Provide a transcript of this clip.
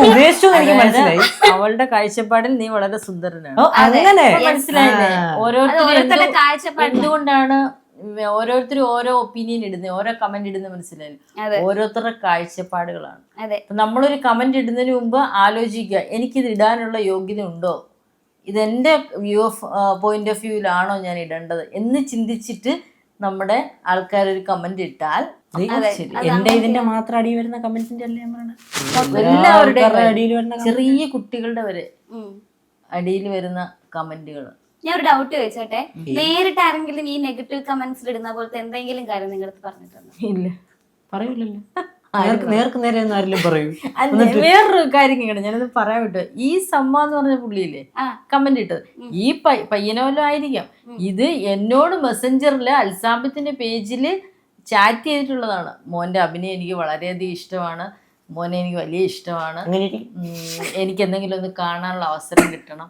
ഉദ്ദേശിച്ചു എനിക്ക് മനസ്സിലായി. അവളുടെ കാഴ്ചപ്പാടിൽ നീ വളരെ സുന്ദരനാണ്. അങ്ങനെ മനസ്സിലായില്ലേ? ഓരോരുത്തരും എന്തുകൊണ്ടാണ് ഓരോരുത്തരും ഓരോ ഒപ്പീനിയൻ ഇടുന്നത്, ഓരോ കമന്റ് ഇടുന്നത് മനസ്സിലായില്ലേ? ഓരോരുത്തരുടെ കാഴ്ചപ്പാടുകളാണ്. നമ്മളൊരു കമന്റ് ഇടുന്നതിന് മുമ്പ് ആലോചിക്കുക, എനിക്കിത് ഇടാനുള്ള യോഗ്യത ഉണ്ടോ, ഇതെന്റെ പോയിന്റ് ഓഫ് വ്യൂവിലാണോ ഞാൻ ഇടേണ്ടത് എന്ന് ചിന്തിച്ചിട്ട് നമ്മുടെ ആൾക്കാർ ഒരു കമന്റ് ഇട്ടാൽ എന്റെ ഇതിന്റെ മാത്രം അടിയിൽ വരുന്ന കമന്റിന്റെ അല്ലേ എല്ലാവരുടെയും ചെറിയ കുട്ടികളുടെ വരെ അടിയിൽ വരുന്ന കമന്റുകൾ. ഞാൻ ഒരു ഡൗട്ട് ചോദിച്ചോട്ടെ, നേരിട്ട് ആരെങ്കിലും ഈ നെഗറ്റീവ് കമന്റ്സിൽ ഇടുന്ന പോലത്തെ എന്തെങ്കിലും കാര്യം നിങ്ങളടുത്ത് പറഞ്ഞിട്ടുണ്ടോ? ഇല്ല, പറയൂലല്ലോ. നേർക്ക് നേരെ ഒന്നും ആരെങ്കിലും പറയൂ. വേറൊരു കാര്യം കേട്ടോ, ഞാനത് പറയാൻ വിട്ടു. ഈ സമ്മ എന്ന് പറഞ്ഞ പുള്ളിയില്ലേ കമന്റ് ഇട്ടത്, ഈ പയ്യനെ വല്ലതും ആയിരിക്കാം. ഇത് എന്നോട് മെസ്സഞ്ചറില് അൽസാബിത്തിന്റെ പേജില് ചാറ്റ് ചെയ്തിട്ടുള്ളതാണ്. മോന്റെ അഭിനയം എനിക്ക് വളരെയധികം ഇഷ്ടമാണ്, മോനെ എനിക്ക് വലിയ ഇഷ്ടമാണ്, എനിക്ക് എന്തെങ്കിലും ഒന്ന് കാണാനുള്ള അവസരം കിട്ടണം.